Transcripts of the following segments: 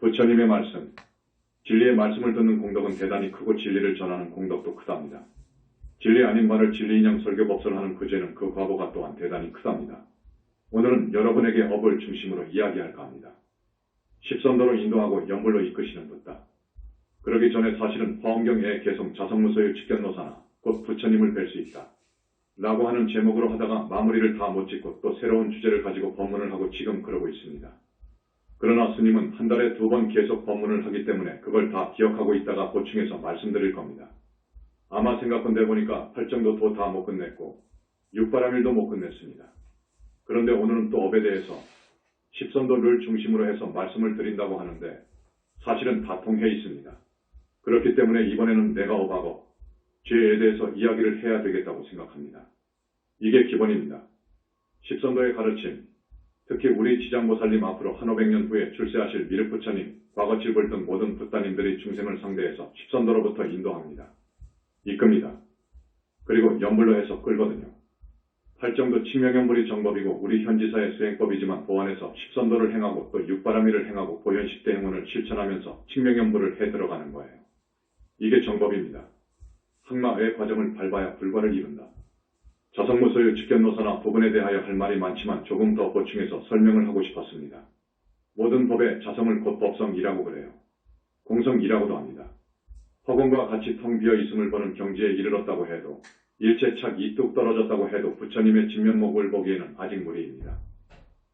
부처님의 말씀, 진리의 말씀을 듣는 공덕은 대단히 크고 진리를 전하는 공덕도 크답니다. 진리 아닌 말을 진리인양 설교법설 하는 그 죄는 그 과보가 또한 대단히 크답니다. 오늘은 여러분에게 업을 중심으로 이야기할까 합니다. 십선도로 인도하고 연불로 이끄시는 붓다. 그러기 전에 사실은 화엄경에 계속 자성무소유 직견노사나 곧 부처님을 뵐 수 있다. 라고 하는 제목으로 하다가 마무리를 다 못 짓고 또 새로운 주제를 가지고 법문을 하고 지금 그러고 있습니다. 그러나 스님은 한 달에 2번 계속 법문을 하기 때문에 그걸 다 기억하고 있다가 보충해서 말씀드릴 겁니다. 아마 생각건대 보니까 8정도 도 다 못 끝냈고 6바라밀도 못 끝냈습니다. 그런데 오늘은 또 업에 대해서 십선도를 중심으로 해서 말씀을 드린다고 하는데 사실은 다 통해 있습니다. 그렇기 때문에 이번에는 내가 업하고 죄에 대해서 이야기를 해야 되겠다고 생각합니다. 이게 기본입니다. 십선도의 가르침, 특히 우리 지장보살님 앞으로 한 500년 후에 출세하실 미륵부처님, 과거 칠불 등 모든 붓다님들이 중생을 상대해서 십선도로부터 인도합니다. 이끕니다. 그리고 연불로 해서 끌거든요. 팔정도 칙명연불이 정법이고 우리 현지사의 수행법이지만 보완해서 십선도를 행하고 또 육바라밀을 행하고 보현식대 행운을 실천하면서 칙명연불을 해 들어가는 거예요. 이게 정법입니다. 항마의 과정을 밟아야 불과를 이룬다. 자성무소유 직견노사나 부분에 대하여 할 말이 많지만 조금 더 보충해서 설명을 하고 싶었습니다. 모든 법에 자성을 곧 법성이라고 그래요. 공성이라고도 합니다. 허공과 같이 텅 비어 있음을 보는 경지에 이르렀다고 해도 일체 착이 뚝 떨어졌다고 해도 부처님의 진면목을 보기에는 아직 무리입니다.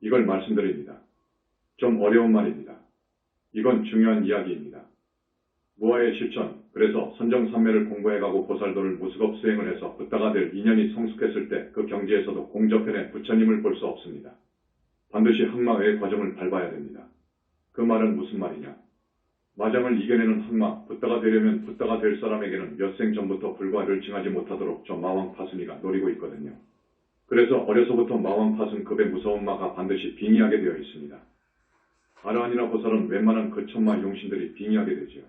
이걸 말씀드립니다. 좀 어려운 말입니다. 이건 중요한 이야기입니다. 무아의 실천, 그래서 선정삼매를 공부해가고 보살도를 무수겁 수행을 해서 붓다가 될 인연이 성숙했을 때 그 경지에서도 공저편에 부처님을 볼 수 없습니다. 반드시 항마의 과정을 밟아야 됩니다. 그 말은 무슨 말이냐? 마장을 이겨내는 항마, 붓다가 되려면 붓다가 될 사람에게는 몇 생 전부터 불과를 징하지 못하도록 저 마왕파순이가 노리고 있거든요. 그래서 어려서부터 마왕파순급의 무서운 마가 반드시 빙의하게 되어 있습니다. 아라한이나 보살은 웬만한 그 천마 용신들이 빙의하게 되지요.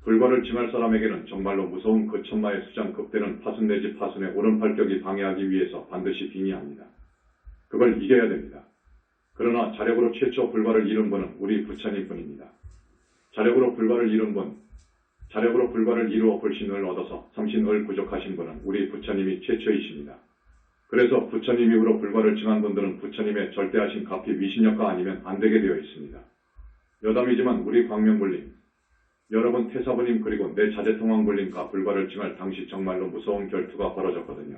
불과를 징할 사람에게는 정말로 무서운 그 천마의 수장급되는 파순 내지 파순의 오른팔격이 방해하기 위해서 반드시 빙의합니다. 그걸 이겨야 됩니다. 그러나 자력으로 최초 불과를 이룬 분은 우리 부처님뿐입니다. 자력으로 불과를 이룬 분, 자력으로 불과를 이루어 불신을 얻어서 삼신을 부족하신 분은 우리 부처님이 최초이십니다. 그래서 부처님 이후로 불과를 징한 분들은 부처님의 절대하신 가피 위신력가 아니면 안 되게 되어 있습니다. 여담이지만 우리 광명불림, 여러분 태사부님 그리고 내 자제통왕불림과 불과를 징할 당시 정말로 무서운 결투가 벌어졌거든요.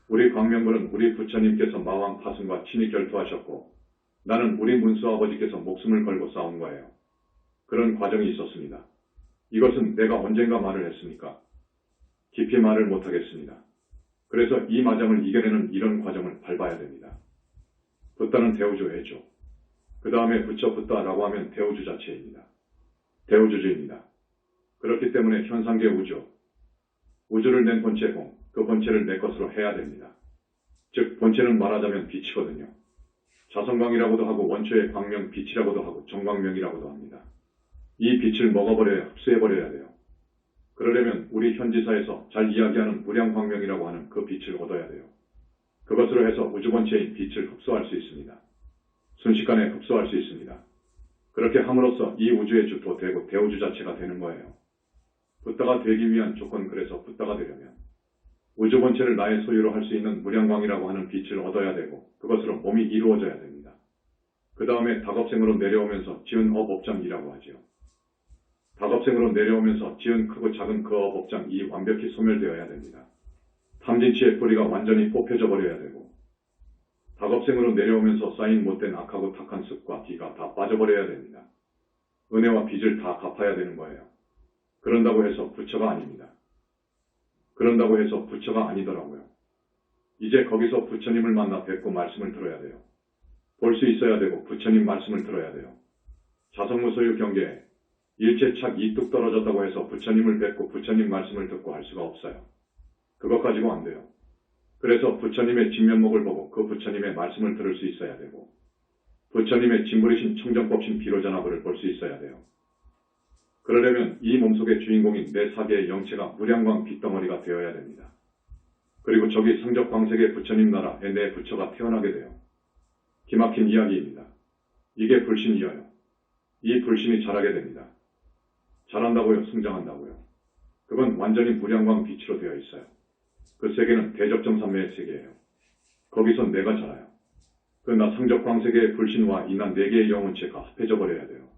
우리 광명불은 우리 부처님께서 마왕 파순과 친히 결투하셨고 나는 우리 문수 아버지께서 목숨을 걸고 싸운 거예요. 그런 과정이 있었습니다. 이것은 내가 언젠가 말을 했습니까? 깊이 말을 못하겠습니다. 그래서 이 마장을 이겨내는 이런 과정을 밟아야 됩니다. 붓다는 대우주 해죠. 그 다음에 부처 붓다라고 하면 대우주 자체입니다. 대우주주입니다. 그렇기 때문에 현상계 우주, 우주를 낸 본체공, 그 본체를 내 것으로 해야 됩니다. 즉 본체는 말하자면 빛이거든요. 자성광이라고도 하고 원초의 광명 빛이라고도 하고 정광명이라고도 합니다. 이 빛을 먹어버려야 흡수해버려야 돼요. 그러려면 우리 현지사에서 잘 이야기하는 무량광명이라고 하는 그 빛을 얻어야 돼요. 그것으로 해서 우주본체인 빛을 흡수할 수 있습니다. 순식간에 흡수할 수 있습니다. 그렇게 함으로써 이 우주의 주도 되고 대우주 자체가 되는 거예요. 붓다가 되기 위한 조건, 그래서 붓다가 되려면 우주본체를 나의 소유로 할 수 있는 무량광이라고 하는 빛을 얻어야 되고 그것으로 몸이 이루어져야 됩니다. 그 다음에 다겁생으로 내려오면서 지은 업업장이라고 하지요. 다겁생으로 내려오면서 지은 크고 작은 그 업업장이 완벽히 소멸되어야 됩니다. 탐진치의 뿌리가 완전히 뽑혀져 버려야 되고 다겁생으로 내려오면서 쌓인 못된 악하고 탁한 습과 기가 다 빠져버려야 됩니다. 은혜와 빚을 다 갚아야 되는 거예요. 그런다고 해서 부처가 아닙니다. 그런다고 해서 부처가 아니더라고요. 이제 거기서 부처님을 만나 뵙고 말씀을 들어야 돼요. 볼 수 있어야 되고 부처님 말씀을 들어야 돼요. 자성무소유 경계에 일체착 이뚝 떨어졌다고 해서 부처님을 뵙고 부처님 말씀을 듣고 할 수가 없어요. 그것 가지고 안 돼요. 그래서 부처님의 진면목을 보고 그 부처님의 말씀을 들을 수 있어야 되고 부처님의 진부리신 청정법신 비로전화부를 볼 수 있어야 돼요. 그러려면 이 몸속의 주인공인 내 사계의 영체가 무량광 빛덩어리가 되어야 됩니다. 그리고 저기 성적광색의 부처님 나라에 내 부처가 태어나게 돼요. 기막힌 이야기입니다. 이게 불신이어요. 이 불신이 자라게 됩니다. 자란다고요? 성장한다고요? 그건 완전히 불양광 빛으로 되어 있어요. 그 세계는 대적정산매의 세계예요. 거기서 내가 자라요. 그 나상적 광세계의 불신과 인한 네 개의 영혼체가 합해져 버려야 돼요.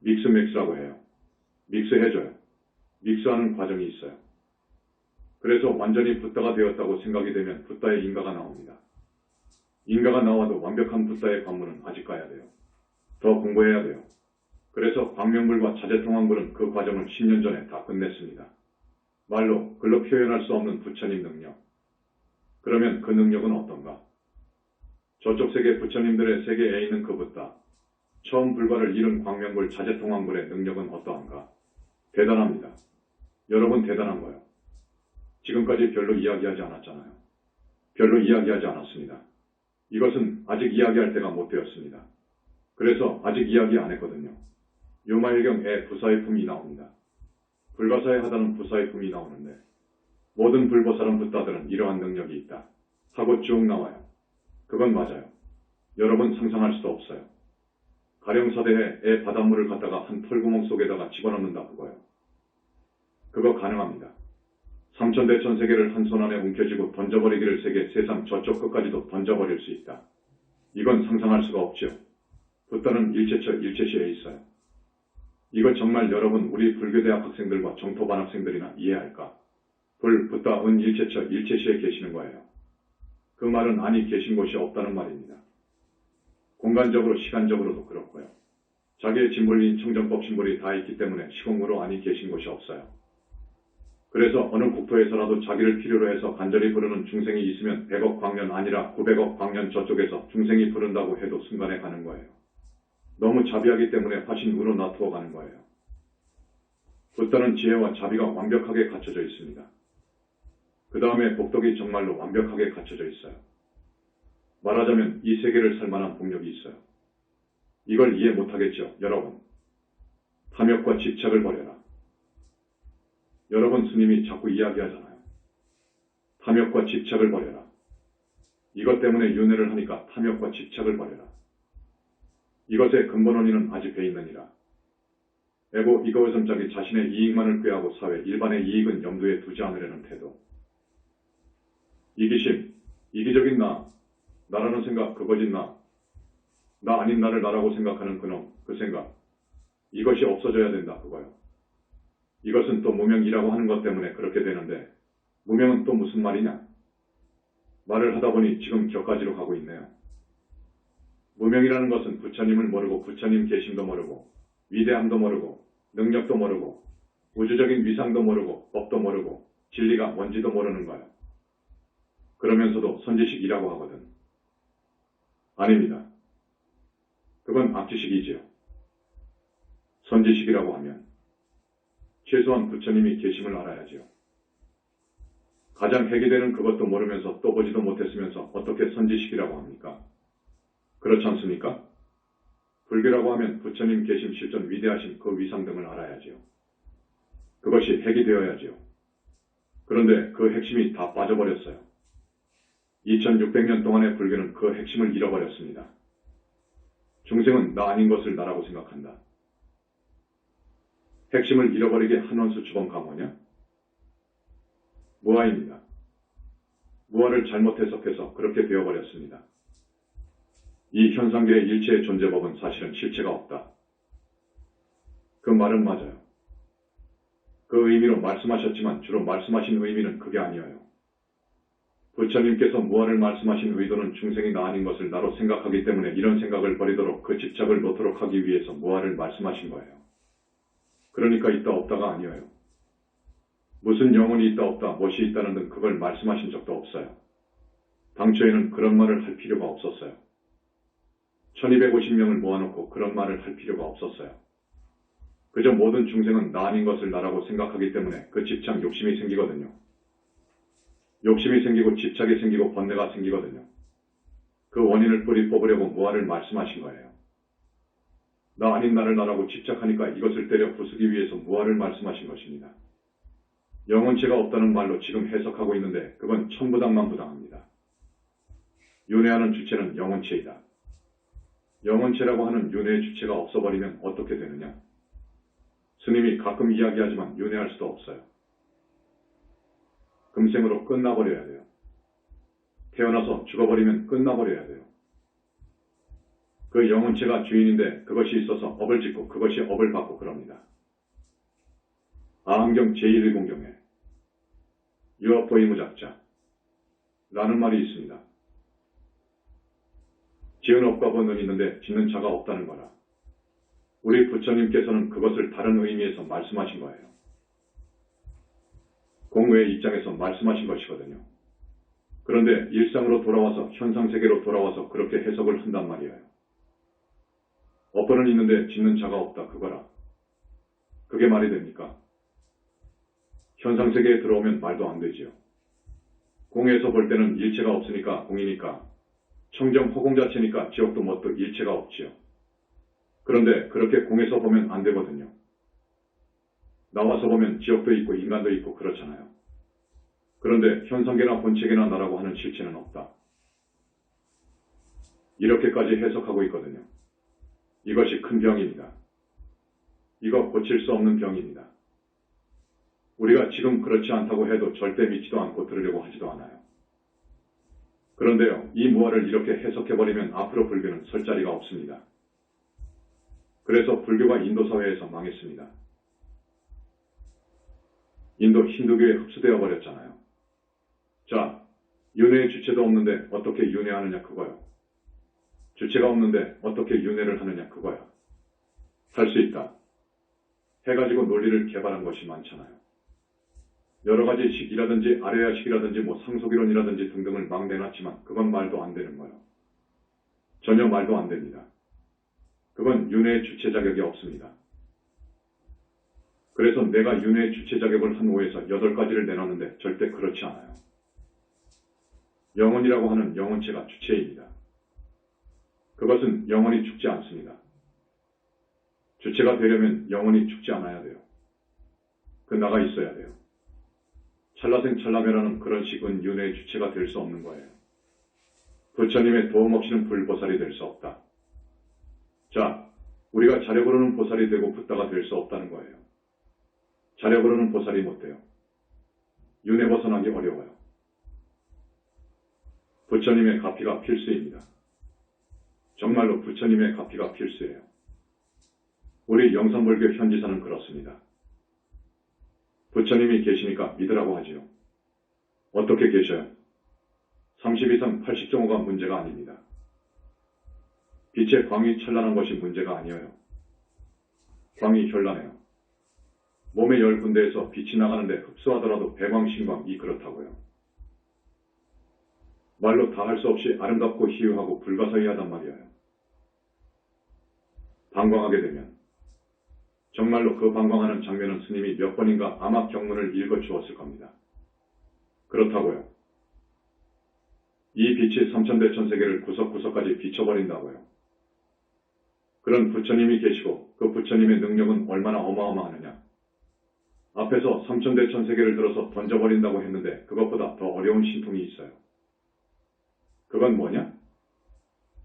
믹스맥스라고 해요. 믹스해줘요. 믹스하는 과정이 있어요. 그래서 완전히 붓다가 되었다고 생각이 되면 붓다의 인가가 나옵니다. 인가가 나와도 완벽한 붓다의 관문은 아직 가야 돼요. 더 공부해야 돼요. 그래서 광명불과 자재통황불은 그 과정을 10년 전에 다 끝냈습니다. 말로, 글로 표현할 수 없는 부처님 능력. 그러면 그 능력은 어떤가? 저쪽 세계 부처님들의 세계에 있는 그 붓다, 처음 불과를 이룬 광명불 자재통황불의 능력은 어떠한가? 대단합니다. 여러분 대단한 거예요. 지금까지 별로 이야기하지 않았잖아요. 별로 이야기하지 않았습니다. 이것은 아직 이야기할 때가 못 되었습니다. 그래서 아직 이야기 안 했거든요. 요마일경에 부사의품이 나옵니다. 불가사의 하다는 부사의품이 나오는데 모든 불보살은 붓다들은 이러한 능력이 있다 하고 쭉 나와요. 그건 맞아요. 여러분 상상할 수도 없어요. 가령사대에 애 바닷물을 갖다가 한 털구멍 속에다가 집어넣는다 그거요. 그거 가능합니다. 삼천대천 세계를 한 손 안에 움켜쥐고 던져버리기를 세계 세상 저쪽 끝까지도 던져버릴 수 있다. 이건 상상할 수가 없죠. 붓다는 일체처 일체시에 있어요. 이거 정말 여러분 우리 불교대학 학생들과 정토반 학생들이나 이해할까? 붓다, 은 일체처 일체시에 계시는 거예요. 그 말은 아니 계신 곳이 없다는 말입니다. 공간적으로 시간적으로도 그렇고요. 자기의 진불인 청정법 신불이 다 있기 때문에 시공으로 아니 계신 곳이 없어요. 그래서 어느 국토에서라도 자기를 필요로 해서 간절히 부르는 중생이 있으면 100억 광년 아니라 900억 광년 저쪽에서 중생이 부른다고 해도 순간에 가는 거예요. 너무 자비하기 때문에 화신으로 놔두어 가는 거예요. 붓다는 지혜와 자비가 완벽하게 갖춰져 있습니다. 그 다음에 복덕이 정말로 완벽하게 갖춰져 있어요. 말하자면 이 세계를 살 만한 복력이 있어요. 이걸 이해 못하겠죠, 여러분. 탐욕과 집착을 버려라. 여러분 스님이 자꾸 이야기하잖아요. 탐욕과 집착을 버려라. 이것 때문에 윤회를 하니까 탐욕과 집착을 버려라. 이것의 근본 원인은 아직 배 있느니라. 에고 이거에선 자기 자신의 이익만을 꾀하고 사회 일반의 이익은 염두에 두지 않으려는 태도. 이기심, 이기적인 나, 나라는 생각, 그거진 나, 나 아닌 나를 나라고 생각하는 그놈, 그 생각. 이것이 없어져야 된다, 그거요. 이것은 또 무명이라고 하는 것 때문에 그렇게 되는데 무명은 또 무슨 말이냐? 말을 하다 보니 지금 격가지로 가고 있네요. 무명이라는 것은 부처님을 모르고 부처님 계심도 모르고 위대함도 모르고 능력도 모르고 우주적인 위상도 모르고 법도 모르고 진리가 뭔지도 모르는 거예요. 그러면서도 선지식이라고 하거든. 아닙니다. 그건 악지식이지요. 선지식이라고 하면 최소한 부처님이 계심을 알아야지요. 가장 핵이 되는 그것도 모르면서 또 보지도 못했으면서 어떻게 선지식이라고 합니까? 그렇지 않습니까? 불교라고 하면 부처님 계심 실존 위대하신 그 위상 등을 알아야지요. 그것이 핵이 되어야지요. 그런데 그 핵심이 다 빠져버렸어요. 2600년 동안의 불교는 그 핵심을 잃어버렸습니다. 중생은 나 아닌 것을 나라고 생각한다. 핵심을 잃어버리게 한원수 주범 강호냐? 무아입니다. 무아를 잘못 해석해서 그렇게 되어버렸습니다. 이 현상계의 일체의 존재법은 사실은 실체가 없다. 그 말은 맞아요. 그 의미로 말씀하셨지만 주로 말씀하신 의미는 그게 아니에요. 부처님께서 무아를 말씀하신 의도는 중생이 나 아닌 것을 나로 생각하기 때문에 이런 생각을 버리도록 그 집착을 놓도록 하기 위해서 무아를 말씀하신 거예요. 그러니까 있다 없다가 아니에요. 무슨 영혼이 있다 없다 무엇이 있다는 등 그걸 말씀하신 적도 없어요. 당초에는 그런 말을 할 필요가 없었어요. 1250명을 모아놓고 그런 말을 할 필요가 없었어요. 그저 모든 중생은 나 아닌 것을 나라고 생각하기 때문에 그 집착 욕심이 생기거든요. 욕심이 생기고 집착이 생기고 번뇌가 생기거든요. 그 원인을 뿌리 뽑으려고 무아를 말씀하신 거예요. 나 아닌 나를 나라고 집착하니까 이것을 때려 부수기 위해서 무아를 말씀하신 것입니다. 영혼체가 없다는 말로 지금 해석하고 있는데 그건 천부당만 부당합니다. 윤회하는 주체는 영혼체이다. 영혼체라고 하는 윤회의 주체가 없어버리면 어떻게 되느냐? 스님이 가끔 이야기하지만 윤회할 수도 없어요. 금생으로 끝나버려야 돼요. 태어나서 죽어버리면 끝나버려야 돼요. 그 영혼체가 주인인데 그것이 있어서 업을 짓고 그것이 업을 받고 그럽니다. 아함경 제1공경에 유업보이무작자 라는 말이 있습니다. 지은 업과 본은 있는데 짓는 자가 없다는 거라. 우리 부처님께서는 그것을 다른 의미에서 말씀하신 거예요. 공의의 입장에서 말씀하신 것이거든요. 그런데 일상으로 돌아와서 현상세계로 돌아와서 그렇게 해석을 한단 말이에요. 업보는 있는데 짓는 자가 없다 그거라. 그게 말이 됩니까? 현상세계에 들어오면 말도 안 되지요. 공에서 볼 때는 일체가 없으니까 공이니까 청정 허공 자체니까 지옥도 뭣도 일체가 없지요. 그런데 그렇게 공에서 보면 안 되거든요. 나와서 보면 지옥도 있고 인간도 있고 그렇잖아요. 그런데 현상계나 본체계나 나라고 하는 실체는 없다. 이렇게까지 해석하고 있거든요. 이것이 큰 병입니다. 이거 고칠 수 없는 병입니다. 우리가 지금 그렇지 않다고 해도 절대 믿지도 않고 들으려고 하지도 않아요. 그런데요, 이 무화를 이렇게 해석해버리면 앞으로 불교는 설 자리가 없습니다. 그래서 불교가 인도 사회에서 망했습니다. 인도 힌두교에 흡수되어 버렸잖아요. 자, 윤회의 주체도 없는데 어떻게 윤회하느냐 그거요. 주체가 없는데 어떻게 윤회를 하느냐 그거야. 할 수 있다. 해가지고 논리를 개발한 것이 많잖아요. 여러 가지 식이라든지 아래야식이라든지 상속이론이라든지 등등을 막 내놨지만 그건 말도 안 되는 거예요. 전혀 말도 안 됩니다. 그건 윤회의 주체 자격이 없습니다. 그래서 내가 윤회의 주체 자격을 한 5에서 8가지를 내놨는데 절대 그렇지 않아요. 영혼이라고 하는 영혼체가 주체입니다. 그것은 영혼이 죽지 않습니다. 주체가 되려면 영혼이 죽지 않아야 돼요. 그 나가 있어야 돼요. 찰나생 찰나멸하는 그런 식은 윤회의 주체가 될 수 없는 거예요. 부처님의 도움 없이는 불보살이 될 수 없다. 자, 우리가 자력으로는 보살이 되고 붓다가 될 수 없다는 거예요. 자력으로는 보살이 못 돼요. 윤회 벗어나기 어려워요. 부처님의 가피가 필수입니다. 정말로 부처님의 가피가 필수예요. 우리 영산불교 현지사는 그렇습니다. 부처님이 계시니까 믿으라고 하지요. 어떻게 계셔요? 30 이상 80정호가 문제가 아닙니다. 빛의 광이 찬란한 것이 문제가 아니에요. 광이 현란해요. 몸의 10군데에서 빛이 나가는데 흡수하더라도 배광신광이 그렇다고요. 말로 다 할 수 없이 아름답고 희유하고 불가사의하단 말이에요. 방광하게 되면 정말로 그 방광하는 장면은 스님이 몇 번인가 아마 경문을 읽어주었을 겁니다. 그렇다고요. 이 빛이 삼천대천세계를 구석구석까지 비춰버린다고요. 그런 부처님이 계시고 그 부처님의 능력은 얼마나 어마어마하느냐. 앞에서 삼천대천세계를 들어서 던져버린다고 했는데 그것보다 더 어려운 신통이 있어요. 그건 뭐냐?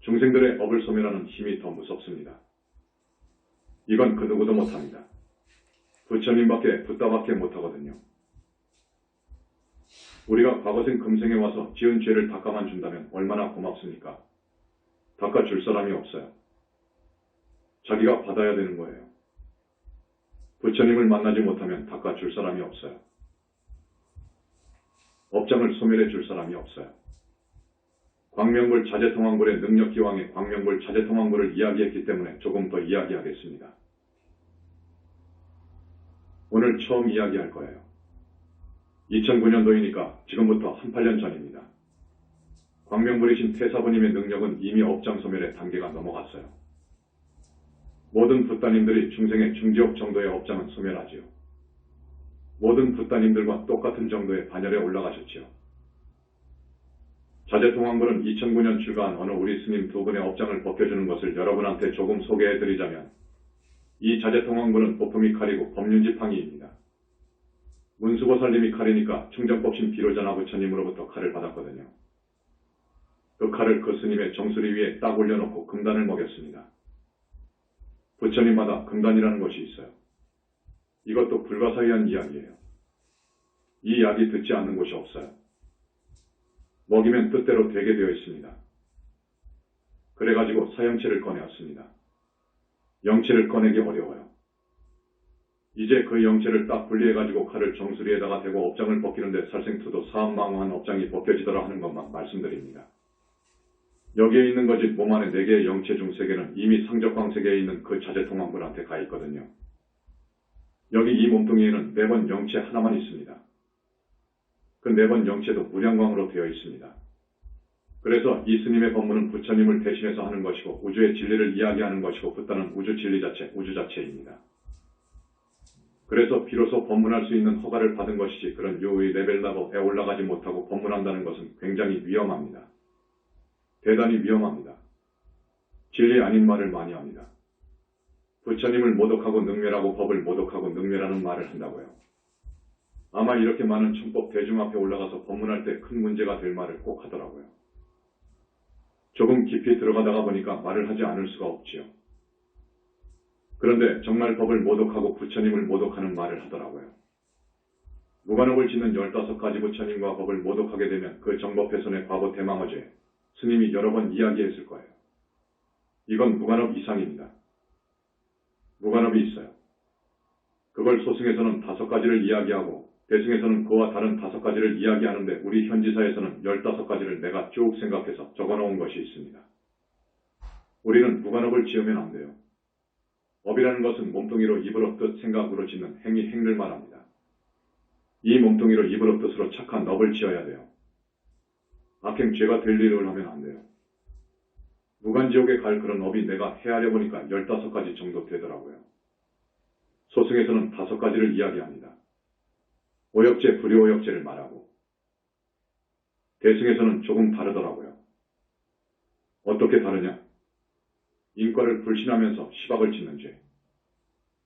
중생들의 업을 소멸하는 힘이 더 무섭습니다. 이건 그 누구도 못합니다. 부처님밖에 붓다밖에 못하거든요. 우리가 과거생 금생에 와서 지은 죄를 닦아만 준다면 얼마나 고맙습니까? 닦아줄 사람이 없어요. 자기가 받아야 되는 거예요. 부처님을 만나지 못하면 닦아줄 사람이 없어요. 업장을 소멸해 줄 사람이 없어요. 광명불 자제통왕불의 능력기왕에 광명불 자제통왕불을 이야기했기 때문에 조금 더 이야기하겠습니다. 오늘 처음 이야기할 거예요. 2009년도이니까 지금부터 한 8년 전입니다. 광명불이신 태사부님의 능력은 이미 업장 소멸의 단계가 넘어갔어요. 모든 붓다님들이 중생의 중지옥 정도의 업장은 소멸하지요. 모든 붓다님들과 똑같은 정도의 반열에 올라가셨지요. 자제통왕불은 2009년 출가한 어느 우리 스님 두 분의 업장을 벗겨주는 것을 여러분한테 조금 소개해드리자면 이 자제통왕불은 보품이 칼이고 법륜지팡이입니다. 문수보살님이 칼이니까 충정법신 비로자나 부처님으로부터 칼을 받았거든요. 그 칼을 그 스님의 정수리 위에 딱 올려놓고 금단을 먹였습니다. 부처님마다 금단이라는 것이 있어요. 이것도 불가사의한 이야기예요. 이 약이 듣지 않는 곳이 없어요. 먹이면 뜻대로 되게 되어 있습니다. 그래가지고 사형체를 꺼내었습니다. 영체를 꺼내기 어려워요. 이제 그 영체를 딱 분리해가지고 칼을 정수리에다가 대고 업장을 벗기는데 살생투도 사암망후한 업장이 벗겨지더라 하는 것만 말씀드립니다. 여기에 있는 것이 몸 안에 4개의 영체 중 3개는 이미 상적광세계에 있는 그 자재통합물한테 가 있거든요. 여기 이 몸뚱이에는 4번 영체 하나만 있습니다. 그 4번 영체도 무량광으로 되어 있습니다. 그래서 이 스님의 법문은 부처님을 대신해서 하는 것이고 우주의 진리를 이야기하는 것이고 붓다는 우주 진리 자체, 우주 자체입니다. 그래서 비로소 법문할 수 있는 허가를 받은 것이지 그런 요의 레벨라고에 올라가지 못하고 법문한다는 것은 굉장히 위험합니다. 대단히 위험합니다. 진리 아닌 말을 많이 합니다. 부처님을 모독하고 능멸하고 법을 모독하고 능멸하는 말을 한다고요. 아마 이렇게 많은 천법 대중 앞에 올라가서 법문할 때 큰 문제가 될 말을 꼭 하더라고요. 조금 깊이 들어가다가 보니까 말을 하지 않을 수가 없지요. 그런데 정말 법을 모독하고 부처님을 모독하는 말을 하더라고요. 무관업을 짓는 15가지 부처님과 법을 모독하게 되면 그 정법훼손의 과거 대망어제 스님이 여러 번 이야기했을 거예요. 이건 무관업 이상입니다. 무관업이 있어요. 그걸 소승에서는 5가지를 이야기하고 대승에서는 그와 다른 5가지를 이야기하는데 우리 현지사에서는 15가지를 내가 쭉 생각해서 적어놓은 것이 있습니다. 우리는 무관업을 지으면 안 돼요. 업이라는 것은 몸뚱이로 입으로 뜻 생각으로 짓는 행위를 말합니다. 이 몸뚱이로 입으로 뜻으로 착한 업을 지어야 돼요. 악행 죄가 될 일을 하면 안 돼요. 무간지옥에 갈 그런 업이 내가 헤아려 보니까 15가지 정도 되더라고요. 소승에서는 5가지를 이야기합니다. 오역제, 불효오역제를 말하고 대승에서는 조금 다르더라고요. 어떻게 다르냐? 인과를 불신하면서 시박을 짓는 죄,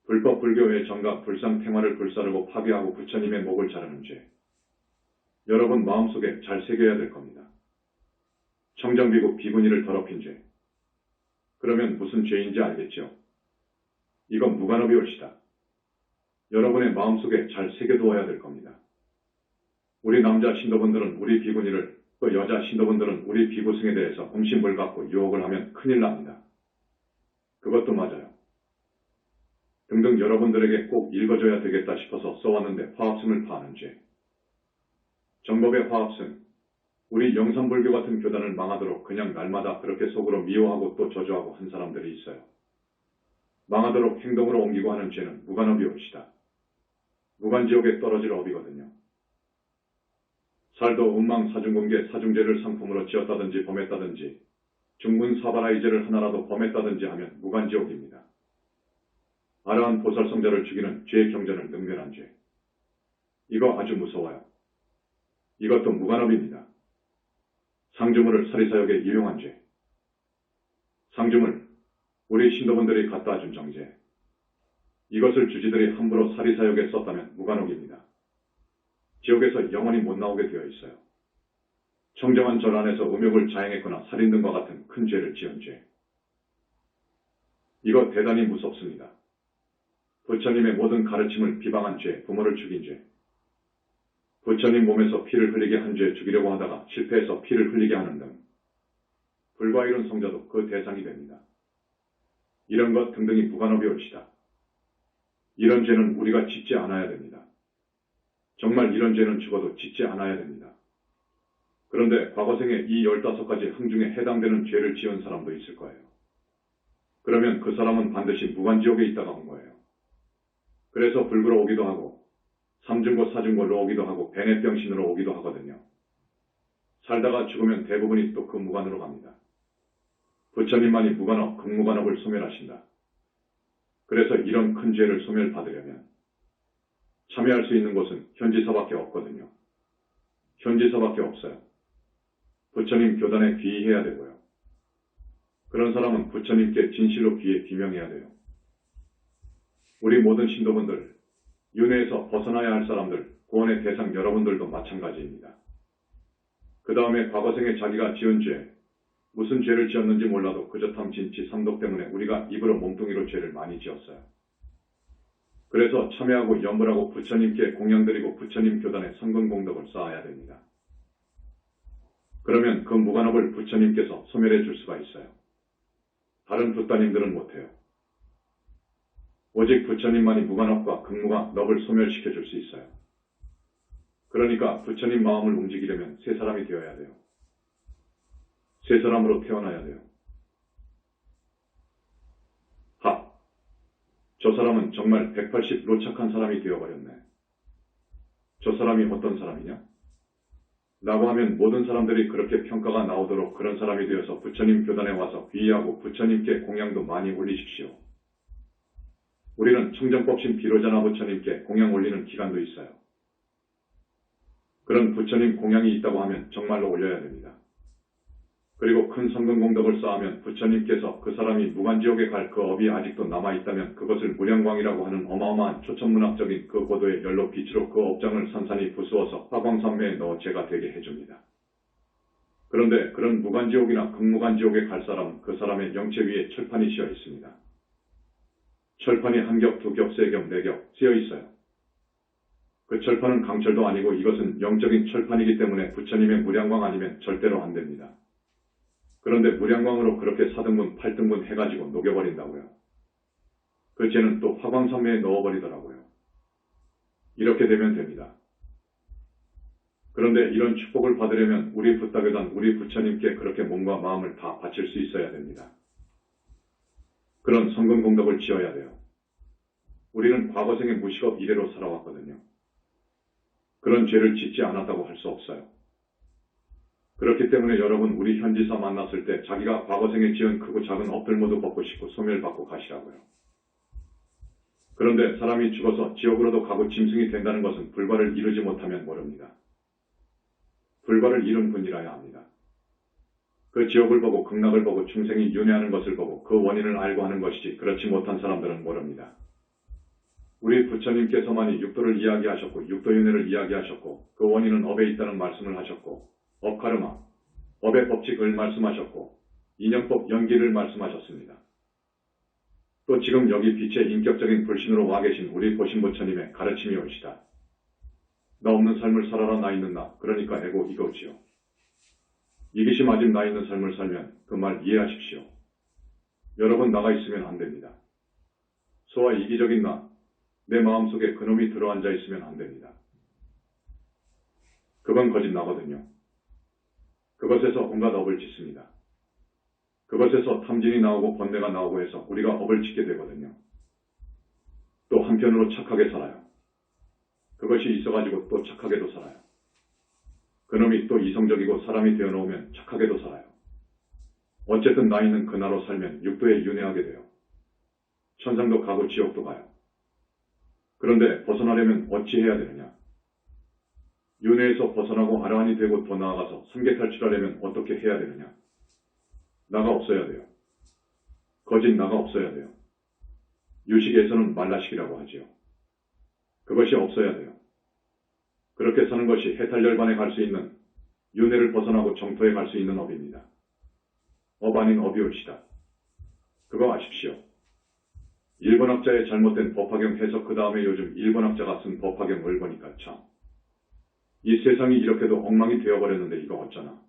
불법 불교의 정각 불상탱화를 불사르고 파괴하고 부처님의 목을 자르는 죄, 여러분 마음속에 잘 새겨야 될 겁니다. 청정비구 비구니를 더럽힌 죄. 그러면 무슨 죄인지 알겠죠? 이건 무관업이 옳시다. 여러분의 마음속에 잘 새겨두어야 될 겁니다. 우리 남자 신도분들은 우리 비구니를, 또 여자 신도분들은 우리 비구승에 대해서 음식물 갖고 유혹을 하면 큰일 납니다. 그것도 맞아요. 등등 여러분들에게 꼭 읽어줘야 되겠다 싶어서 써왔는데 화합승을 파하는 죄. 정법의 화합승. 우리 영산불교 같은 교단을 망하도록 그냥 날마다 그렇게 속으로 미워하고 또 저주하고 한 사람들이 있어요. 망하도록 행동으로 옮기고 하는 죄는 무관업이 옳시다. 무간지옥에 떨어질 업이거든요. 살도 음망 사중공개 사중죄를 상품으로 지었다든지 범했다든지 중문사바라이죄를 하나라도 범했다든지 하면 무간지옥입니다. 아라한 보살성자를 죽이는 죄의 경전을 능멸한 죄. 이거 아주 무서워요. 이것도 무관업입니다. 상주물을 사리사욕에 이용한 죄. 상주물, 우리 신도분들이 갖다 준 정제. 이것을 주지들이 함부로 사리사욕에 썼다면 무관옥입니다. 지옥에서 영원히 못 나오게 되어 있어요. 청정한 절 안에서 음욕을 자행했거나 살인 등과 같은 큰 죄를 지은 죄. 이거 대단히 무섭습니다. 부처님의 모든 가르침을 비방한 죄, 부모를 죽인 죄. 부처님 몸에서 피를 흘리게 한 죄 죽이려고 하다가 실패해서 피를 흘리게 하는 등 불과이룬 성자도 그 대상이 됩니다. 이런 것 등등이 무관업이 옳시다. 이런 죄는 우리가 짓지 않아야 됩니다. 정말 이런 죄는 죽어도 짓지 않아야 됩니다. 그런데 과거생에 이 15가지 항 중에 해당되는 죄를 지은 사람도 있을 거예요. 그러면 그 사람은 반드시 무간지옥에 있다가 온 거예요. 그래서 불구로 오기도 하고 삼중고 사중고로 오기도 하고 뱅해병신으로 오기도 하거든요. 살다가 죽으면 대부분이 또 그 무관으로 갑니다. 부처님만이 무관업, 극무관업을 소멸하신다. 그래서 이런 큰 죄를 소멸받으려면 참여할 수 있는 곳은 현지사밖에 없거든요. 현지사밖에 없어요. 부처님 교단에 귀의해야 되고요. 그런 사람은 부처님께 진실로 귀에 비명해야 돼요. 우리 모든 신도분들, 윤회에서 벗어나야 할 사람들, 구원의 대상 여러분들도 마찬가지입니다. 그 다음에 과거생에 자기가 지은 죄, 무슨 죄를 지었는지 몰라도 그저 탐, 진치, 삼독 때문에 우리가 입으로 몸뚱이로 죄를 많이 지었어요. 그래서 참회하고 염불하고 부처님께 공양드리고 부처님 교단에 성근공덕을 쌓아야 됩니다. 그러면 그 무관업을 부처님께서 소멸해 줄 수가 있어요. 다른 부따님들은 못해요. 오직 부처님만이 무관업과 극무관업을 소멸시켜 줄 수 있어요. 그러니까 부처님 마음을 움직이려면 새 사람이 되어야 돼요. 새 사람으로 태어나야 돼요. 저 사람은 정말 180 로착한 사람이 되어버렸네. 저 사람이 어떤 사람이냐? 라고 하면 모든 사람들이 그렇게 평가가 나오도록 그런 사람이 되어서 부처님 교단에 와서 귀의하고 부처님께 공양도 많이 올리십시오. 우리는 청정법신 비로자나 부처님께 공양 올리는 기간도 있어요. 그런 부처님 공양이 있다고 하면 정말로 올려야 됩니다. 그리고 큰 성근공덕을 쌓으면 부처님께서 그 사람이 무간지옥에 갈 그 업이 아직도 남아있다면 그것을 무량광이라고 하는 어마어마한 초천문학적인 그 고도의 연로 빛으로 그 업장을 산산히 부수어서 화광산매에 넣어 제가 되게 해줍니다. 그런데 그런 무간지옥이나 극무간지옥에 갈 사람은 그 사람의 영체 위에 철판이 씌어 있습니다. 철판이 한 겹, 두 겹, 세 겹, 네 겹 씌어 있어요. 그 철판은 강철도 아니고 이것은 영적인 철판이기 때문에 부처님의 무량광 아니면 절대로 안 됩니다. 그런데 무량광으로 그렇게 4등분, 8등분 해가지고 녹여버린다고요. 그 죄는 또 화광산매에 넣어버리더라고요. 이렇게 되면 됩니다. 그런데 이런 축복을 받으려면 우리 부따교단, 우리 부처님께 그렇게 몸과 마음을 다 바칠 수 있어야 됩니다. 그런 성근공덕을 지어야 돼요. 우리는 과거생에 무식업 이래로 살아왔거든요. 그런 죄를 짓지 않았다고 할 수 없어요. 그렇기 때문에 여러분 우리 현지사 만났을 때 자기가 과거생에 지은 크고 작은 업들 모두 벗고 싶고 소멸받고 가시라고요. 그런데 사람이 죽어서 지옥으로도 가고 짐승이 된다는 것은 불과를 이루지 못하면 모릅니다. 불과를 이룬 분이라야 합니다. 그 지옥을 보고 극락을 보고 중생이 윤회하는 것을 보고 그 원인을 알고 하는 것이지 그렇지 못한 사람들은 모릅니다. 우리 부처님께서만이 육도를 이야기하셨고 육도윤회를 이야기하셨고 그 원인은 업에 있다는 말씀을 하셨고 업카르마, 업의 법칙을 말씀하셨고 인연법 연기를 말씀하셨습니다. 또 지금 여기 빛의 인격적인 불신으로 와 계신 우리 보신부처님의 가르침이 옳시다. 나 없는 삶을 살아라 나 있는 나, 그러니까 에고 이거지요. 이기심 아집 나 있는 삶을 살면 그 말 이해하십시오. 여러분 나가 있으면 안 됩니다. 소와 이기적인 나, 내 마음속에 그놈이 들어앉아 있으면 안 됩니다. 그건 거짓 나거든요. 그것에서 온갖 업을 짓습니다. 그것에서 탐진이 나오고 번뇌가 나오고 해서 우리가 업을 짓게 되거든요. 또 한편으로 착하게 살아요. 그것이 있어가지고 또 착하게도 살아요. 그놈이 또 이성적이고 사람이 되어놓으면 착하게도 살아요. 어쨌든 나 있는 그 나로 살면 육도에 윤회하게 돼요. 천상도 가고 지옥도 가요. 그런데 벗어나려면 어찌 해야 되느냐? 윤회에서 벗어나고 아라한이 되고 더 나아가서 삼계 탈출하려면 어떻게 해야 되느냐? 나가 없어야 돼요. 거짓 나가 없어야 돼요. 유식에서는 말라식이라고 하지요. 그것이 없어야 돼요. 그렇게 사는 것이 해탈열반에 갈 수 있는, 윤회를 벗어나고 정토에 갈 수 있는 업입니다. 업 아닌 업이 옳시다. 그거 아십시오. 일본학자의 잘못된 법화경 해석 그 다음에 요즘 일본학자가 쓴 법화경을 보니까 참. 이 세상이 이렇게도 엉망이 되어버렸는데 이거 어쩌나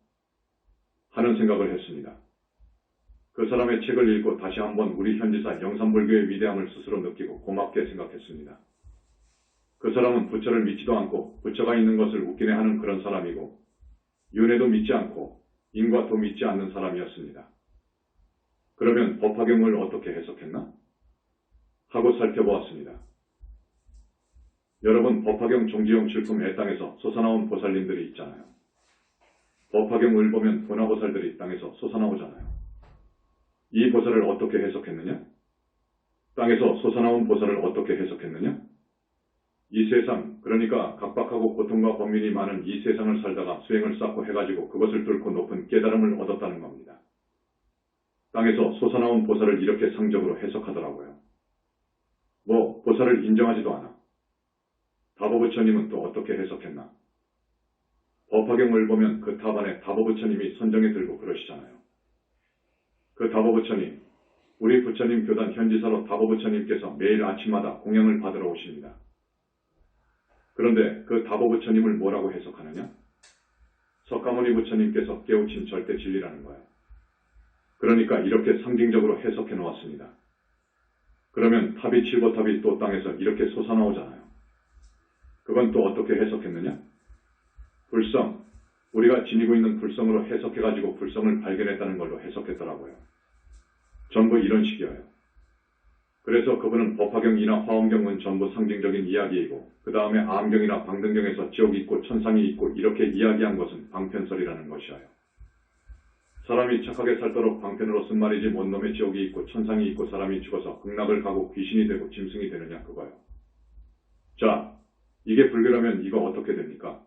하는 생각을 했습니다. 그 사람의 책을 읽고 다시 한번 우리 현지사 영산불교의 위대함을 스스로 느끼고 고맙게 생각했습니다. 그 사람은 부처를 믿지도 않고 부처가 있는 것을 웃기네 하는 그런 사람이고 윤회도 믿지 않고 인과도 믿지 않는 사람이었습니다. 그러면 법화경을 어떻게 해석했나? 하고 살펴보았습니다. 여러분 법화경 종지용 질품 애땅에서 솟아나온 보살님들이 있잖아요. 법화경을 보면 도나보살들이 땅에서 솟아나오잖아요. 이 보살을 어떻게 해석했느냐? 땅에서 솟아나온 보살을 어떻게 해석했느냐? 이 세상, 그러니까 각박하고 고통과 번민이 많은 이 세상을 살다가 수행을 쌓고 해가지고 그것을 뚫고 높은 깨달음을 얻었다는 겁니다. 땅에서 솟아나온 보살을 이렇게 상적으로 해석하더라고요. 뭐 보살을 인정하지도 않아. 다보부처님은 또 어떻게 해석했나? 법화경을 보면 그 탑 안에 다보부처님이 선정에 들고 그러시잖아요. 그 다보 부처님, 우리 부처님 교단 현지사로 다보 부처님께서 매일 아침마다 공양을 받으러 오십니다. 그런데 그 다보 부처님을 뭐라고 해석하느냐? 석가모니 부처님께서 깨우친 절대 진리라는 거예요. 그러니까 이렇게 상징적으로 해석해 놓았습니다. 그러면 탑이 칠보탑이 또 땅에서 이렇게 솟아나오잖아요. 그건 또 어떻게 해석했느냐? 불성, 우리가 지니고 있는 불성으로 해석해가지고 불성을 발견했다는 걸로 해석했더라고요. 전부 이런 식이에요. 그래서 그분은 법화경이나 화엄경은 전부 상징적인 이야기이고 그 다음에 암경이나 방등경에서 지옥이 있고 천상이 있고 이렇게 이야기한 것은 방편설이라는 것이에요. 사람이 착하게 살도록 방편으로 쓴 말이지 뭔 놈의 지옥이 있고 천상이 있고 사람이 죽어서 극락을 가고 귀신이 되고 짐승이 되느냐 그거요. 자, 이게 불교라면 이거 어떻게 됩니까?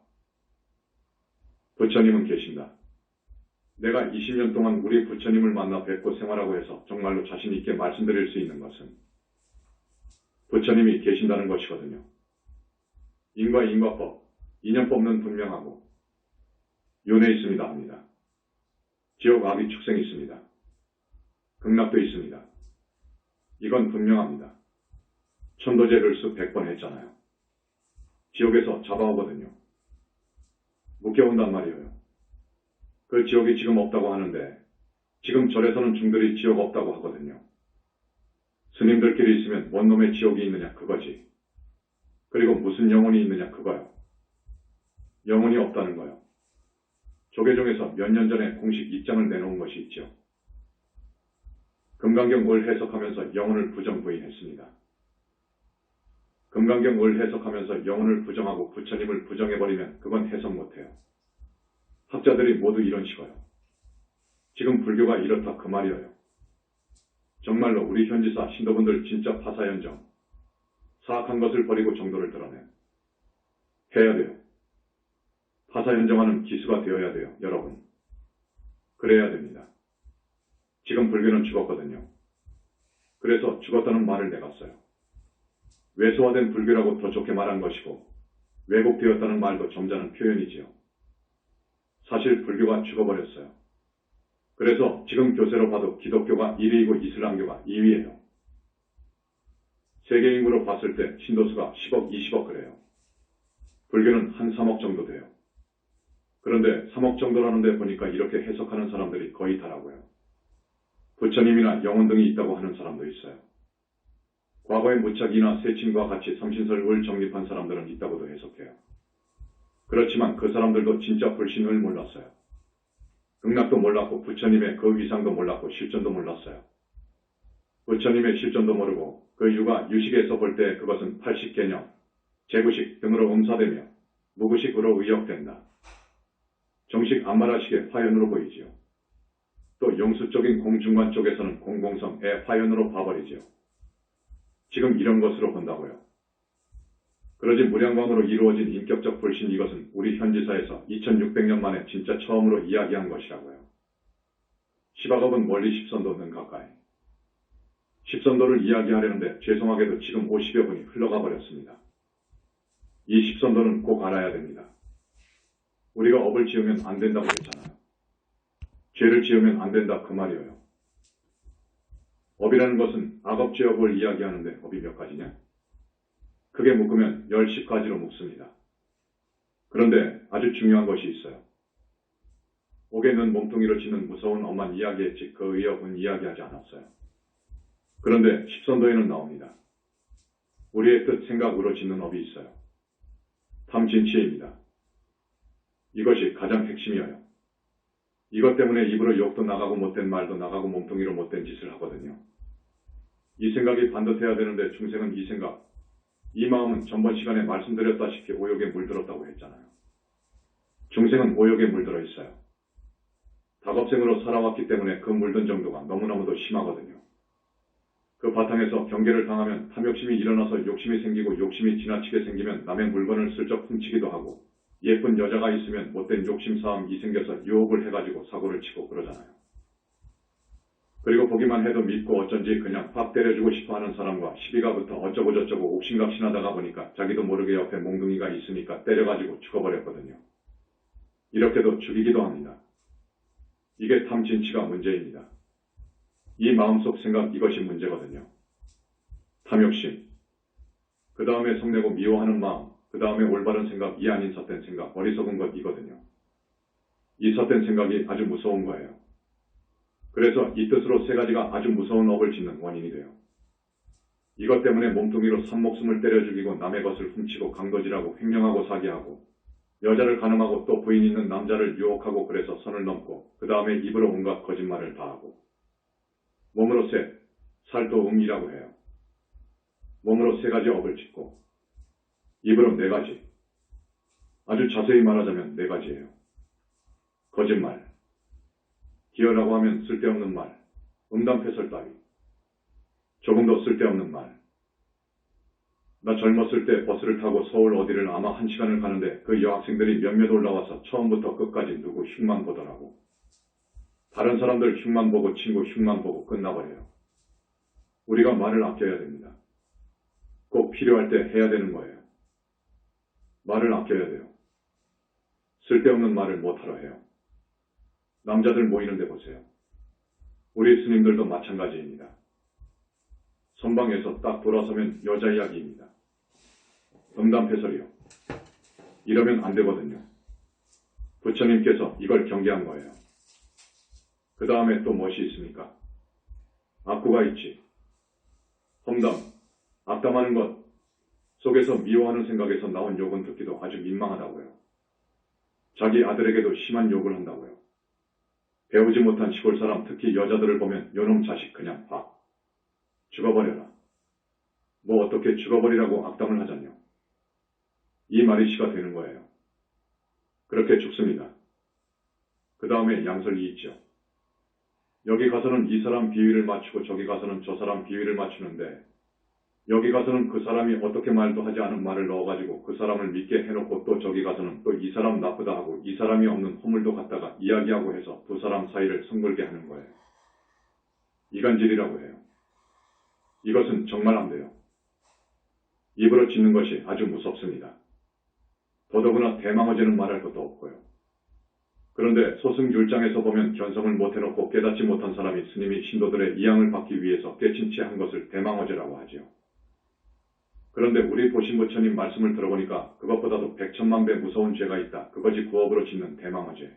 부처님은 계신다. 내가 20년 동안 우리 부처님을 만나 뵙고 생활하고 해서 정말로 자신 있게 말씀드릴 수 있는 것은 부처님이 계신다는 것이거든요. 인과 인과법, 인연법은 분명하고 윤회 있습니다 합니다. 지옥 악이 축생이 있습니다. 극락도 있습니다. 이건 분명합니다. 천도제를 수 100번 했잖아요. 지옥에서 잡아오거든요. 묶여온단 말이에요. 그 지옥이 지금 없다고 하는데 지금 절에서는 중들이 지옥 없다고 하거든요. 스님들끼리 있으면 원놈의 지옥이 있느냐 그거지. 그리고 무슨 영혼이 있느냐 그거요. 영혼이 없다는 거요. 조계종에서 몇 년 전에 공식 입장을 내놓은 것이 있죠. 금강경 을 해석하면서 영혼을 부정 부인했습니다. 금강경 을 해석하면서 영혼을 부정하고 부처님을 부정해버리면 그건 해석 못해요. 학자들이 모두 이런 식어요. 지금 불교가 이렇다 그 말이에요. 정말로 우리 현지사 신도분들 진짜 파사연정, 사악한 것을 버리고 정도를 드러내 해야 돼요. 파사연정하는 기수가 되어야 돼요. 여러분. 그래야 됩니다. 지금 불교는 죽었거든요. 그래서 죽었다는 말을 내가 써요. 외소화된 불교라고 더 좋게 말한 것이고 왜곡되었다는 말도 점잖은 표현이지요. 사실 불교가 죽어버렸어요. 그래서 지금 교세로 봐도 기독교가 1위이고 이슬람교가 2위예요. 세계 인구로 봤을 때 신도수가 10억, 20억 그래요. 불교는 한 3억 정도 돼요. 그런데 3억 정도라는데 보니까 이렇게 해석하는 사람들이 거의 다라고요. 부처님이나 영혼 등이 있다고 하는 사람도 있어요. 과거에 무착이나 세친과 같이 삼신설을 정립한 사람들은 있다고도 해석해요. 그렇지만 그 사람들도 진짜 불신을 몰랐어요. 극락도 몰랐고 부처님의 그 위상도 몰랐고 실존도 몰랐어요. 부처님의 실존도 모르고 그 유가 유식에서 볼 때 그것은 80개념, 제구식 등으로 음사되며 무구식으로 의역된다. 정식 안말하식의 화연으로 보이지요. 또 용수적인 공중관 쪽에서는 공공성의 화연으로 봐버리지요. 지금 이런 것으로 본다고요. 그러지 무량광으로 이루어진 인격적 불신 이것은 우리 현지사에서 2600년 만에 진짜 처음으로 이야기한 것이라고요. 시바겁은 멀리 십선도는 가까이. 십선도를 이야기하려는데 죄송하게도 지금 50여 분이 흘러가 버렸습니다. 이 십선도는 꼭 알아야 됩니다. 우리가 업을 지으면 안 된다고 했잖아요. 죄를 지으면 안 된다 그 말이에요. 업이라는 것은 악업죄업을 이야기하는데 업이 몇 가지냐? 크게 묶으면 10가지로 묶습니다. 그런데 아주 중요한 것이 있어요. 옥에 넣은 몸뚱이로 짓는 무서운 업만 이야기했지 그 의업은 이야기하지 않았어요. 그런데 십선도에는 나옵니다. 우리의 뜻 생각으로 짓는 업이 있어요. 탐진치입니다. 이것이 가장 핵심이에요. 이것 때문에 입으로 욕도 나가고 못된 말도 나가고 몸뚱이로 못된 짓을 하거든요. 이 생각이 반듯해야 되는데 중생은 이 생각, 이 마음은 전번 시간에 말씀드렸다시피 오욕에 물들었다고 했잖아요. 중생은 오욕에 물들어 있어요. 다겁생으로 살아왔기 때문에 그 물든 정도가 너무너무도 심하거든요. 그 바탕에서 경계를 당하면 탐욕심이 일어나서 욕심이 생기고 욕심이 지나치게 생기면 남의 물건을 슬쩍 훔치기도 하고 예쁜 여자가 있으면 못된 욕심 싸움이 생겨서 유혹을 해가지고 사고를 치고 그러잖아요. 그리고 보기만 해도 믿고 어쩐지 그냥 확 때려주고 싶어하는 사람과 시비가 붙어 어쩌고 저쩌고 옥신각신하다가 보니까 자기도 모르게 옆에 몽둥이가 있으니까 때려가지고 죽어버렸거든요. 이렇게도 죽이기도 합니다. 이게 탐진치가 문제입니다. 이 마음속 생각 이것이 문제거든요. 탐욕심, 그 다음에 성내고 미워하는 마음, 그 다음에 올바른 생각, 이 아닌 삿된 생각, 어리석은 것 이거든요. 이 삿된 생각이 아주 무서운 거예요. 그래서 이 뜻으로 세 가지가 아주 무서운 업을 짓는 원인이 돼요. 이것 때문에 몸뚱이로 산목숨을 때려 죽이고 남의 것을 훔치고 강도질하고 횡령하고 사기하고 여자를 가늠하고 또 부인 있는 남자를 유혹하고 그래서 선을 넘고 그 다음에 입으로 온갖 거짓말을 다 하고 몸으로 셋, 살도 음이라고 해요. 몸으로 세 가지 업을 짓고 입으로 네 가지, 아주 자세히 말하자면 네 가지예요. 거짓말, 기어라고 하면 쓸데없는 말, 음담패설 따위, 조금도 쓸데없는 말. 나 젊었을 때 버스를 타고 서울 어디를 아마 1시간을 가는데 그 여학생들이 몇몇 올라와서 처음부터 끝까지 누구 흉만 보더라고. 다른 사람들 흉만 보고 친구 흉만 보고 끝나버려요. 우리가 말을 아껴야 됩니다. 꼭 필요할 때 해야 되는 거예요. 말을 아껴야 돼요. 쓸데없는 말을 못하러 해요. 남자들 모이는 데 보세요. 우리 스님들도 마찬가지입니다. 선방에서 딱 돌아서면 여자 이야기입니다. 음담패설이요. 이러면 안 되거든요. 부처님께서 이걸 경계한 거예요. 그 다음에 또 무엇이 있습니까? 악구가 있지. 험담, 악담하는 것 속에서 미워하는 생각에서 나온 욕은 듣기도 아주 민망하다고요. 자기 아들에게도 심한 욕을 한다고요. 배우지 못한 시골 사람, 특히 여자들을 보면 요놈 자식 그냥 확 죽어버려라. 뭐 어떻게 죽어버리라고 악담을 하잖요. 이 말이 시가 되는 거예요. 그렇게 죽습니다. 그 다음에 양설이 있죠. 여기 가서는 이 사람 비위를 맞추고 저기 가서는 저 사람 비위를 맞추는데 여기 가서는 그 사람이 어떻게 말도 하지 않은 말을 넣어가지고 그 사람을 믿게 해놓고 또 저기 가서는 또 이 사람 나쁘다 하고 이 사람이 없는 허물도 갖다가 이야기하고 해서 두 사람 사이를 성글게 하는 거예요. 이간질이라고 해요. 이것은 정말 안 돼요. 입으로 짓는 것이 아주 무섭습니다. 더더구나 대망어제는 말할 것도 없고요. 그런데 소승율장에서 보면 견성을 못해놓고 깨닫지 못한 사람이 스님이 신도들의 이양을 받기 위해서 깨친 채 한 것을 대망어제라고 하지요. 그런데 우리 보신부처님 말씀을 들어보니까 그것보다도 백천만 배 무서운 죄가 있다. 그것이 구업으로 짓는 대망어제.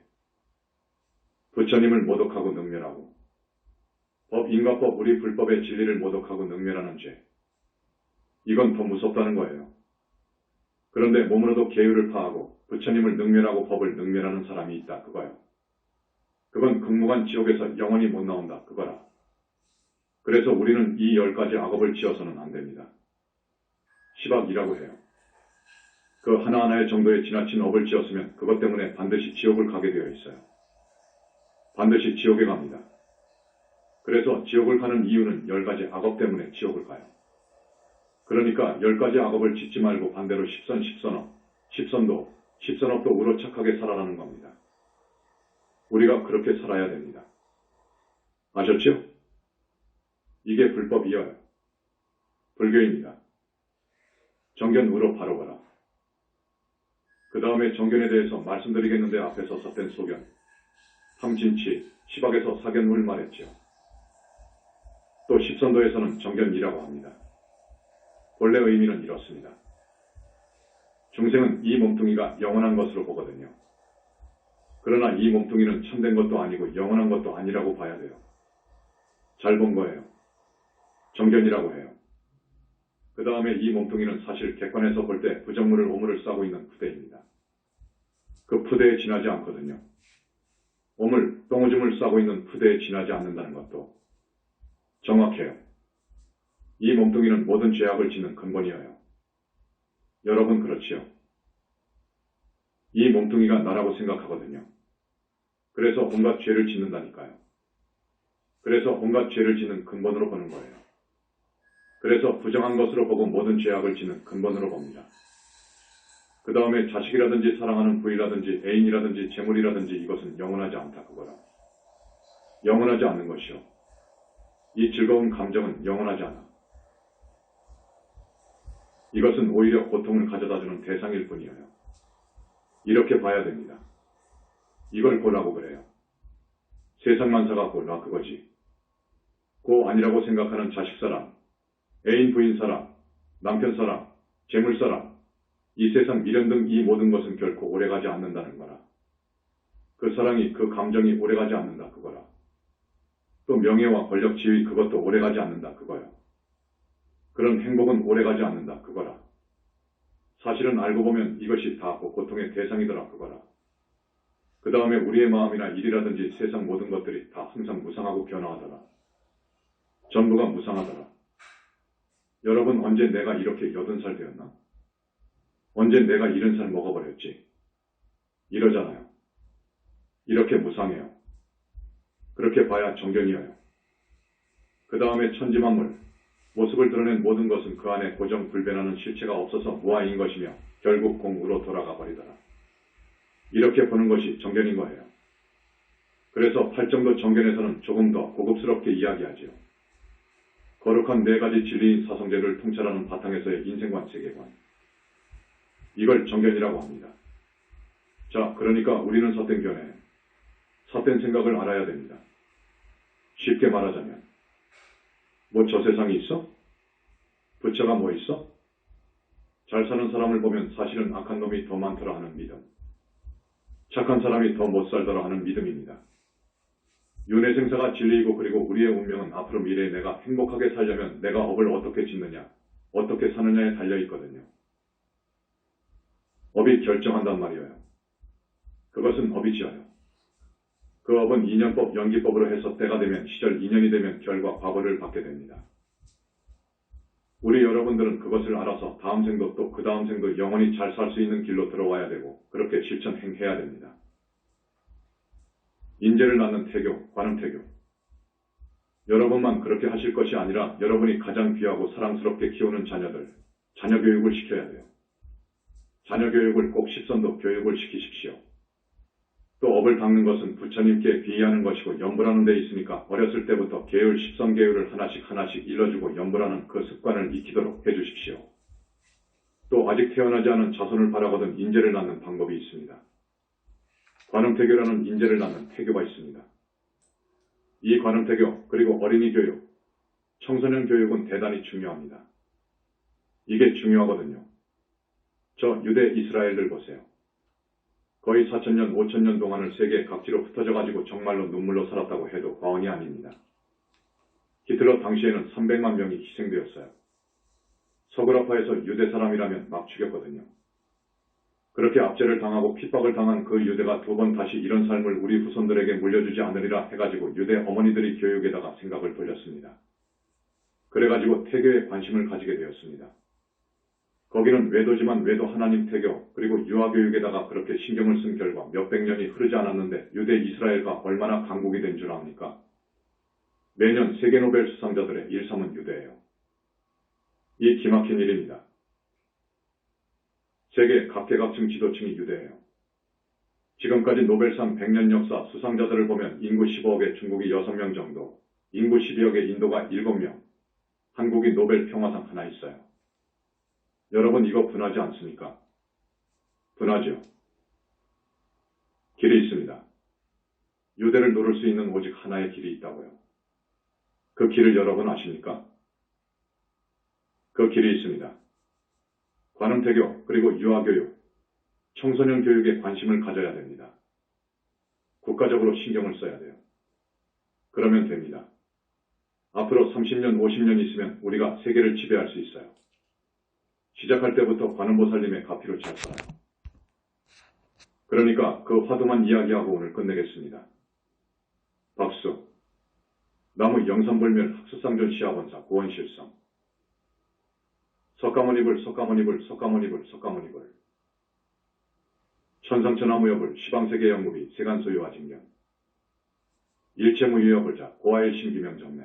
부처님을 모독하고 능멸하고 법, 인과법, 우리 불법의 진리를 모독하고 능멸하는 죄. 이건 더 무섭다는 거예요. 그런데 몸으로도 계율을 파하고 부처님을 능멸하고 법을 능멸하는 사람이 있다. 그거요. 그건 극무관 지옥에서 영원히 못 나온다. 그거라. 그래서 우리는 이 10가지 악업을 지어서는 안 됩니다. 시박이라고 해요. 그 하나하나의 정도의 지나친 업을 지었으면 그것 때문에 반드시 지옥을 가게 되어 있어요. 반드시 지옥에 갑니다. 그래서 지옥을 가는 이유는 10가지 악업 때문에 지옥을 가요. 그러니까 10가지 악업을 짓지 말고 반대로 십선도, 십선업도 우로착하게 살아라는 겁니다. 우리가 그렇게 살아야 됩니다. 아셨죠? 이게 불법이어요. 불교입니다. 정견으로 바로 가라. 그 다음에 정견에 대해서 말씀드리겠는데 앞에서 삿된 소견, 탐진치, 시박에서 사견을 말했죠. 또 십선도에서는 정견이라고 합니다. 본래 의미는 이렇습니다. 중생은 이 몸뚱이가 영원한 것으로 보거든요. 그러나 이 몸뚱이는 참된 것도 아니고 영원한 것도 아니라고 봐야 돼요. 잘 본 거예요. 정견이라고 해요. 그 다음에 이 몸뚱이는 사실 객관에서 볼 때 부정물을 오물을 싸고 있는 푸대입니다. 그 푸대에 지나지 않거든요. 오물, 똥오줌을 싸고 있는 푸대에 지나지 않는다는 것도 정확해요. 이 몸뚱이는 모든 죄악을 짓는 근본이어요. 여러분 그렇지요? 이 몸뚱이가 나라고 생각하거든요. 그래서 온갖 죄를 짓는다니까요. 그래서 온갖 죄를 짓는 근본으로 보는 거예요. 그래서 부정한 것으로 보고 모든 죄악을 짓는 근본으로 봅니다. 그 다음에 자식이라든지 사랑하는 부이라든지 애인이라든지 재물이라든지 이것은 영원하지 않다 그거라. 영원하지 않는 것이요. 이 즐거운 감정은 영원하지 않아. 이것은 오히려 고통을 가져다주는 대상일 뿐이에요. 이렇게 봐야 됩니다. 이걸 고라고 그래요. 세상만사가 고라 그거지. 고 아니라고 생각하는 자식 사랑, 애인 부인 사랑, 남편 사랑, 재물 사랑, 이 세상 미련 등 이 모든 것은 결코 오래가지 않는다는 거라. 그 사랑이, 그 감정이 오래가지 않는다 그거라. 또 명예와 권력, 지위 그것도 오래가지 않는다 그거야. 그런 행복은 오래가지 않는다 그거라. 사실은 알고 보면 이것이 다 고통의 대상이더라 그거라. 그 다음에 우리의 마음이나 일이라든지 세상 모든 것들이 다 항상 무상하고 변화하더라. 전부가 무상하더라. 여러분 언제 내가 이렇게 80살 되었나? 언제 내가 70살 먹어버렸지? 이러잖아요. 이렇게 무상해요. 그렇게 봐야 정견이어요. 그 다음에 천지만물, 모습을 드러낸 모든 것은 그 안에 고정 불변하는 실체가 없어서 무아인 것이며 결국 공으로 돌아가 버리더라. 이렇게 보는 것이 정견인 거예요. 그래서 팔정도 정견에서는 조금 더 고급스럽게 이야기하지요. 거룩한 4가지 진리인 사성제를 통찰하는 바탕에서의 인생관, 세계관. 이걸 정견이라고 합니다. 자, 그러니까 우리는 삿된 견해, 삿된 생각을 알아야 됩니다. 쉽게 말하자면 뭐 저 세상이 있어? 부처가 뭐 있어? 잘 사는 사람을 보면 사실은 악한 놈이 더 많더라 하는 믿음. 착한 사람이 더 못 살더라 하는 믿음입니다. 윤회생사가 진리이고 그리고 우리의 운명은 앞으로 미래에 내가 행복하게 살려면 내가 업을 어떻게 짓느냐, 어떻게 사느냐에 달려있거든요. 업이 결정한단 말이에요. 그것은 업이 지어요. 그 업은 인연법, 연기법으로 해서 때가 되면 시절 인연이 되면 결과 과보를 받게 됩니다. 우리 여러분들은 그것을 알아서 다음 생도 또 그 다음 생도 영원히 잘 살 수 있는 길로 들어와야 되고 그렇게 실천행해야 됩니다. 인재를 낳는 태교, 관음태교. 여러분만 그렇게 하실 것이 아니라 여러분이 가장 귀하고 사랑스럽게 키우는 자녀들, 자녀 교육을 시켜야 돼요. 자녀 교육을 꼭 십선도 교육을 시키십시오. 또 업을 닦는 것은 부처님께 비의하는 것이고 연불하는 데 있으니까 어렸을 때부터 계율, 십선계율을 하나씩 일러주고 연불하는 그 습관을 익히도록 해주십시오. 또 아직 태어나지 않은 자손을 바라거든 인재를 낳는 방법이 있습니다. 관음태교라는 인재를 낳는 태교가 있습니다. 이 관음태교 그리고 어린이 교육, 청소년 교육은 대단히 중요합니다. 이게 중요하거든요. 저 유대 이스라엘들 보세요. 거의 4,000년, 5,000년 동안을 세계 각지로 흩어져가지고 정말로 눈물로 살았다고 해도 과언이 아닙니다. 히틀러 당시에는 300만 명이 희생되었어요. 서구라파에서 유대 사람이라면 막 죽였거든요. 그렇게 압제를 당하고 핍박을 당한 그 유대가 2번 다시 이런 삶을 우리 후손들에게 물려주지 않으리라 해가지고 유대 어머니들이 교육에다가 생각을 돌렸습니다. 그래가지고 태교에 관심을 가지게 되었습니다. 거기는 외도지만 외도 하나님 태교 그리고 유아교육에다가 그렇게 신경을 쓴 결과 몇백 년이 흐르지 않았는데 유대 이스라엘과 얼마나 강국이 된 줄 압니까? 매년 세계 노벨 수상자들의 1, 3은 유대예요. 이 기막힌 일입니다. 세계 각계각층 지도층이 유대예요. 지금까지 노벨상 100년 역사 수상자들을 보면 인구 15억의 중국이 6명 정도, 인구 12억의 인도가 7명, 한국이 노벨 평화상 하나 있어요. 여러분 이거 분하지 않습니까? 분하죠. 길이 있습니다. 유대를 누를 수 있는 오직 하나의 길이 있다고요. 그 길을 여러분 아십니까? 그 길이 있습니다. 관음태교 그리고 유아교육, 청소년 교육에 관심을 가져야 됩니다. 국가적으로 신경을 써야 돼요. 그러면 됩니다. 앞으로 30년, 50년 있으면 우리가 세계를 지배할 수 있어요. 시작할 때부터 관음보살님의 가피로 잘 살아요. 그러니까 그 화두만 이야기하고 오늘 끝내겠습니다. 박수. 나무 영산불멸 학수상전 시아원사 고원실성. 석가모니불 석가모니불 석가모니불 석가모니불. 천상천하무여불 시방세계 영무비 세간소유와 징견. 일체무유여불자 고아일신기명정매.